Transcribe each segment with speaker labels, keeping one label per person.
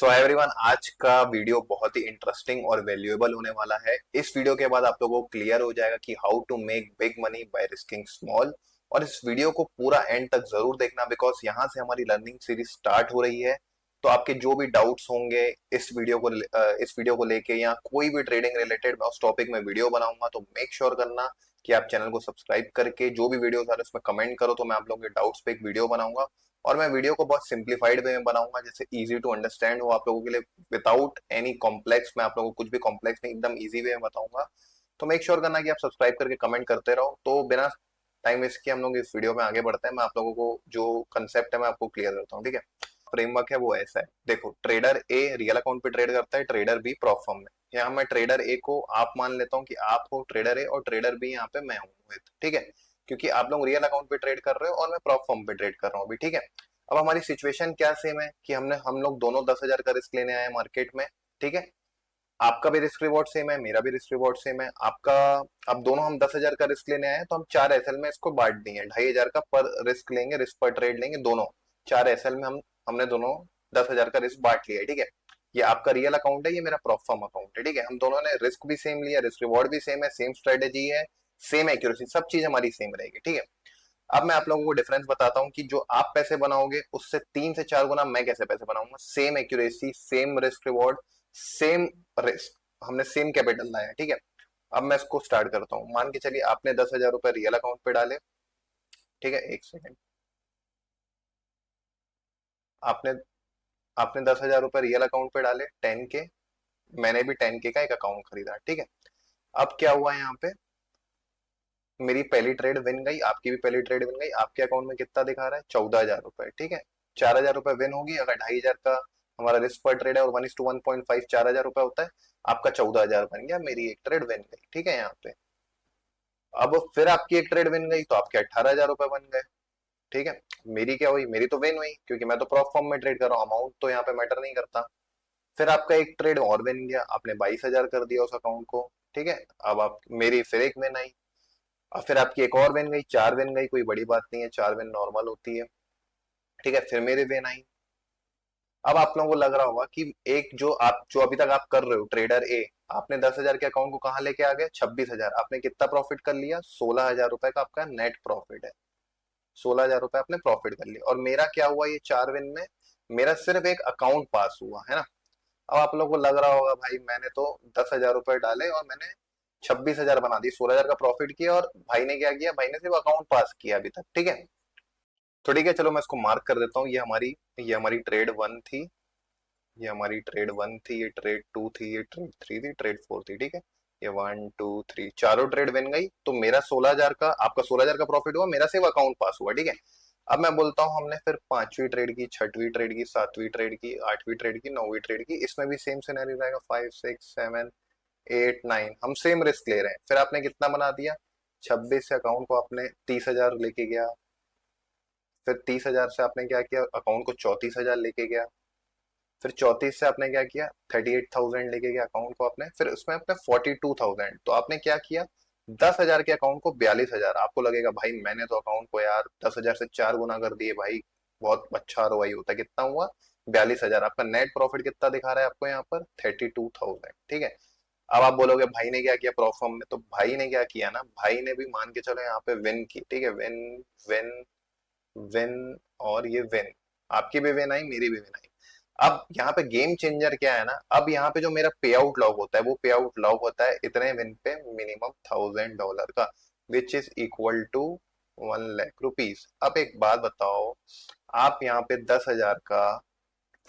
Speaker 1: So everyone, आज का video बहुत ही इंटरेस्टिंग और वैल्यूएबल होने वाला है। इस वीडियो के बाद आप लोगों को क्लियर हो जाएगा कि how to make big money by risking small. और इस वीडियो को पूरा एंड तक जरूर देखना, बिकॉज यहाँ से हमारी लर्निंग सीरीज स्टार्ट हो रही है। तो आपके जो भी डाउट्स होंगे इस वीडियो को लेके या कोई भी ट्रेडिंग रिलेटेड मैं उस टॉपिक में वीडियो बनाऊंगा, तो मेक श्योर करना कि आप चैनल को सब्सक्राइब करके जो भी वीडियो आ रहे हैं उसमें कमेंट करो, तो मैं आप लोगों के डाउट्स पे एक वीडियो बनाऊंगा। और मैं वीडियो को बहुत सिंप्लीफाइड वे में बनाऊंगा, जैसे इजी टू अंडरस्टैंड हो आप लोगों के लिए, विदाउट एनी कॉम्प्लेक्स। मैं आप लोगों को कुछ भी कॉम्प्लेक्स नहीं, एकदम इजी वे में बताऊंगा। तो मेक श्योर करना कि आप सब्सक्राइब करके कमेंट करते रहो। तो बिना टाइम वेस्ट किए हम लोग इस वीडियो में आगे बढ़ते हैं। मैं आप लोगों को जो कंसेप्ट है मैं आपको क्लियर करता हूँ, ठीक है। फ्रेमवर्क है वो ऐसा है, देखो, ट्रेडर ए रियल अकाउंट पे ट्रेड करता है, ट्रेडर बी प्रॉप फर्म में। यहाँ मैं ट्रेडर ए को आप मान लेता हूँ कि आप हो ट्रेडर ए, और ट्रेडर बी यहाँ पे मैं हूँ, ठीक है। क्योंकि आप लोग रियल अकाउंट पे ट्रेड कर रहे हो और मैं प्रॉप फर्म पे ट्रेड कर रहा हूँ अभी, ठीक है। अब हमारी सिचुएशन क्या सेम है कि हम लोग दोनों 10,000 का रिस्क लेने आए मार्केट में, ठीक है। आपका भी रिस्क रिवॉर्ड सेम है, मेरा भी रिस्क रिवॉर्ड सेम है, आपका। अब दोनों हम 10,000 का रिस्क लेने आए हैं, तो हम 4 SL में इसको बांट दिए, 2,500 का पर रिस्क लेंगे, रिस्क पर ट्रेड लेंगे दोनों। 4 SL में हमने दोनों 10,000 का रिस्क बांट लिया है, ठीक है। ये आपका रियल अकाउंट है, ये मेरा प्रॉप फर्म अकाउंट है, ठीक है। हम दोनों ने रिस्क भी सेम लिया, रिस्क रिवॉर्ड भी सेम है, सेम स्ट्रेटेजी है, सेम एक्यूरेसी, सब चीज हमारी सेम रहेगी, ठीक है। अब मैं आप लोगों को डिफरेंस बताता हूँ कि जो आप पैसे बनाओगे उससे 3 से 4 गुना मैं कैसे पैसे बनाऊंगा। Same accuracy, same risk reward, same risk, हमने सेम कैपिटल लाया है, ठीक है। अब मैं इसको स्टार्ट करता हूँ। मान के चलिए आपने 10,000 रुपए रियल अकाउंट पे डाले, ठीक है। एक सेकेंड। आपने आपने 10,000 रुपए रियल अकाउंट पे डाले, 10K। मैंने भी 10K का एक अकाउंट खरीदा, ठीक है। अब क्या हुआ यहाँ पे, मेरी पहली ट्रेड विन गई, आपकी भी पहली ट्रेड विन गई। आपके अकाउंट में कितना दिखा रहा है? 14,000 रुपए, ठीक है। 4,000 रुपए विन होगी। अगर 2,500 का हमारा रिस्क पर ट्रेड है और 1:1.5 4,000 रुपए होता है, आपका 14,000 बन गया, मेरी एक ट्रेड विन गई, ठीक है। यहाँ पे अब फिर आपकी एक ट्रेड विन गई, तो आपके 18,000 रुपए बन गए, ठीक है। मेरी क्या हुई? मेरी तो विन हुई, क्योंकि मैं तो प्रॉप फॉर्म में ट्रेड कर रहा हूँ, अमाउंट तो यहाँ पे मैटर नहीं करता। फिर आपका एक ट्रेड और विन गया, आपने 22,000 कर दिया उस अकाउंट को, ठीक है। अब आप मेरी फिर एक विन आई। और फिर आपकी एक और विन गई, 4 विन गई, कोई बड़ी बात नहीं है, 4 विन नॉर्मल होती है, ठीक है। फिर मेरी विन आई। अब आप लोगों को लग रहा होगा कि एक जो अभी तक आप कर रहे हो ट्रेडर ए, आपने 10,000 के अकाउंट को कहाँ लेके आ गए? 26,000। आपने कितना प्रॉफिट कर लिया? 16,000 रुपए का आपका नेट प्रॉफिट है। 16,000 रुपए आपने प्रॉफिट कर लिया। और मेरा क्या हुआ ये 4 विन में? मेरा सिर्फ एक अकाउंट पास हुआ है ना। अब आप लोगों को लग रहा होगा भाई मैंने तो 10,000 रुपए डाले और मैंने 26,000 बना दी, 16,000 का प्रॉफिट किया, और भाई ने क्या किया? भाई ने सिर्फ अकाउंट पास किया अभी तक, ठीक है। तो ठीक है, चलो मैं इसको मार्क कर देता हूँ। ये हमारी ट्रेड वन थी, ये हमारी ट्रेड वन थी, ये ट्रेड टू थी, ये ट्रेड थ्री थी, ट्रेड फोर थी, ठीक है। ये 1 2 3 चारों ट्रेड बन गई। तो मेरा 16,000 का, आपका 16,000 का प्रॉफिट हुआ, मेरा सिर्फ अकाउंट पास हुआ, ठीक है। अब मैं बोलता हूँ हमने फिर पांचवी ट्रेड की, छठवीं ट्रेड की, सातवीं ट्रेड की, आठवीं ट्रेड की, नौवीं ट्रेड की, इसमें भी सेम सिनेरियो रहेगा। 5 6 7 8 9 हम सेम रिस्क ले रहे हैं। फिर आपने कितना बना दिया? 26 से अकाउंट को आपने 30,000 लेके गया। फिर 30,000 से आपने क्या किया? अकाउंट को 34,000 लेके गया। फिर 34 से आपने क्या किया? 38,000 लेके गया अकाउंट को आपने। फिर उसमें आपने 42,000, तो आपने क्या किया? 10,000 के अकाउंट को 42,000। आपको लगेगा भाई मैंने तो अकाउंट को यार 10,000 से 4 गुना कर दिए भाई, बहुत अच्छा आरओआई होता है। कितना हुआ? 42,000। आपका नेट प्रॉफिट कितना दिखा रहा है आपको यहाँ पर? 32,000, ठीक है। अब आप बोलोगे भाई ने क्या किया प्रॉफर्म में? तो भाई ने क्या किया ना, भाई ने भी मान के चलो यहाँ पे विन की, ठीक है। विन, विन, विन, और ये विन। आपकी भी विन आई, मेरी भी विन आई। अब यहाँ पे गेम चेंजर क्या है ना, अब यहाँ पे जो मेरा पे आउट लॉग होता है, वो पे आउट लॉग होता है इतने विन पे मिनिमम $1,000 का, which is equal to 1 lakh rupees. अब एक बात बताओ, आप यहाँ पे 10,000 का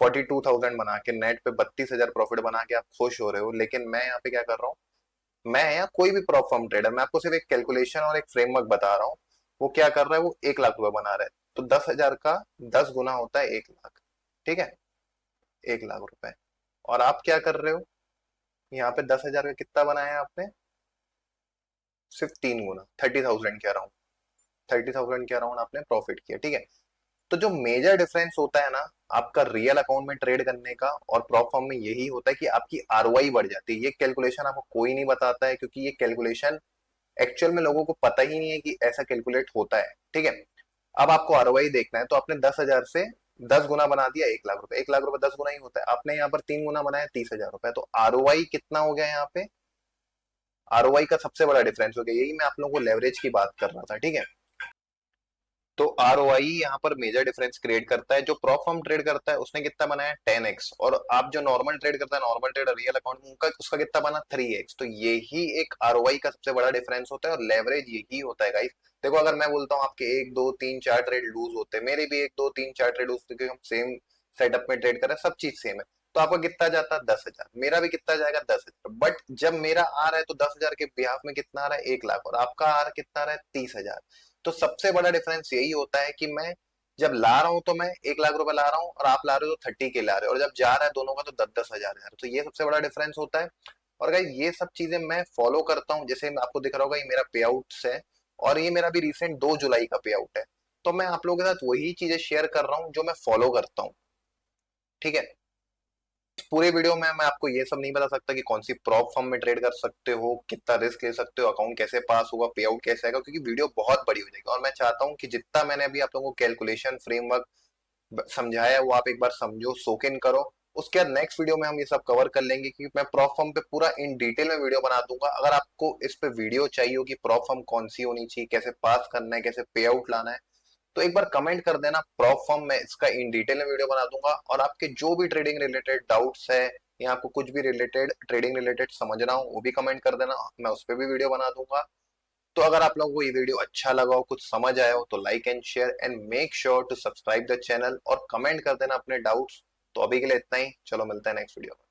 Speaker 1: 42,000 बना के नेट पे 32,000 प्रॉफिट बना के आप खुश हो रहे हो, लेकिन मैं यहाँ पे क्या कर रहा हूँ? मैं या कोई भी प्रॉप फर्म ट्रेडर, मैं आपको सिर्फ एक कैलकुलेशन और एक फ्रेमवर्क बता रहा हूँ। वो क्या कर रहा है? वो 1 लाख रुपए बना रहा है। तो 10,000 का 10 गुना होता है 1 लाख, ठीक है। 1 लाख रुपए। और आप क्या कर रहे हो? यहाँ पे 10,000 का कितना बनाया है आपने? सिर्फ 3 गुना, 30,000 के अराउंड, 30,000 के अराउंड आपने प्रॉफिट किया, ठीक है। तो जो मेजर डिफरेंस होता है ना आपका रियल अकाउंट में ट्रेड करने का और प्रॉप फर्म में, यही होता है कि आपकी आरओआई बढ़ जाती है। ये कैलकुलेशन आपको कोई नहीं बताता है, क्योंकि ये कैलकुलेशन एक्चुअल में लोगों को पता ही नहीं है कि ऐसा कैलकुलेट होता है, ठीक है। अब आपको आरओआई देखना है, तो आपने 10,000 से 10 गुना बना दिया 1 लाख रुपए, 1 लाख रुपए 10 गुना ही होता है, आपने यहाँ पर 3 गुना बनाया 30,000 रुपए। तो आरओआई कितना हो गया यहाँ पे, आरओआई का सबसे बड़ा डिफरेंस हो गया, यही मैं आप लोगों को लेवरेज की बात कर रहा था, ठीक है। तो आर ओ आई यहाँ पर मेजर डिफरेंस क्रिएट करता है। जो प्रॉप फर्म ट्रेड करता है उसने कितना बनाया 10x, और आप जो नॉर्मल ट्रेड करता है, नॉर्मल ट्रेड रियल अकाउंट में, उनका उसका कितना बना 3x। तो यही एक आरओआई का सबसे बड़ा डिफरेंस होता है, और लेवरेज यही होता है गाइस। देखो अगर मैं बोलता हूँ आपके 1 2 3 4 ट्रेड लूज होते हैं, मेरे भी 1 2 3 4 ट्रेड लूज, क्योंकि हम सेम सेटअप में ट्रेड कर रहे हैं, सब चीज सेम है। तो आपका कितना जाता है 10,000, मेरा भी कितना जाएगा 10,000। बट जब मेरा आ रहा है तो 10,000 के बिहाफ में कितना आ रहा है 1 लाख, और आपका आ रहा कितना आ रहा है 30,000। तो सबसे बड़ा डिफरेंस यही होता है कि मैं जब ला रहा हूं तो मैं 1 लाख रुपए ला रहा हूं, और आप ला रहे हो तो 30 के ला रहे हो, और जब जा रहा है दोनों का तो 10 10 हजार। तो ये सबसे बड़ा डिफरेंस होता है। और गाइस ये सब चीजें मैं फॉलो करता हूँ, जैसे आपको दिख रहा होगा ये मेरा पे आउट है, और ये मेरा भी रिसेंट 2 जुलाई का पे आउट है। तो मैं आप लोगों के साथ वही चीजें शेयर कर रहा हूँ जो मैं फॉलो करता हूँ, ठीक है। पूरे वीडियो में मैं आपको ये सब नहीं बता सकता कि कौन सी प्रॉप फॉर्म में ट्रेड कर सकते हो, कितना रिस्क ले सकते हो, अकाउंट कैसे पास होगा, पे आउट कैसे आएगा, क्योंकि वीडियो बहुत बड़ी हो जाएगी। और मैं चाहता हूँ कि जितना मैंने अभी आप लोगों को कैलकुलेशन फ्रेमवर्क समझाया है वो आप एक बार समझो, सोक इन करो। उसके बाद नेक्स्ट वीडियो में हम ये सब कवर कर लेंगे, क्योंकि मैं प्रॉप फर्म पे पूरा इन डिटेल में वीडियो बना दूंगा। अगर आपको इस पे वीडियो चाहिए हो कि प्रॉप फर्म कौन सी होनी चाहिए, कैसे पास करना है, कैसे पे आउट लाना है, तो एक बार कमेंट कर देना प्रॉप फॉर्म में, इसका इन डिटेल में वीडियो बना दूंगा। और आपके जो भी ट्रेडिंग रिलेटेड डाउट्स है, या आपको कुछ भी रिलेटेड ट्रेडिंग रिलेटेड समझना हो, वो भी कमेंट कर देना, मैं उस पर भी वीडियो बना दूंगा। तो अगर आप लोगों को ये वीडियो अच्छा लगा हो, कुछ समझ आया हो, तो like and share and make sure to subscribe the channel, और कमेंट कर देना अपने डाउट्स। तो अभी के लिए इतना ही, चलो मिलते हैं नेक्स्ट वीडियो में।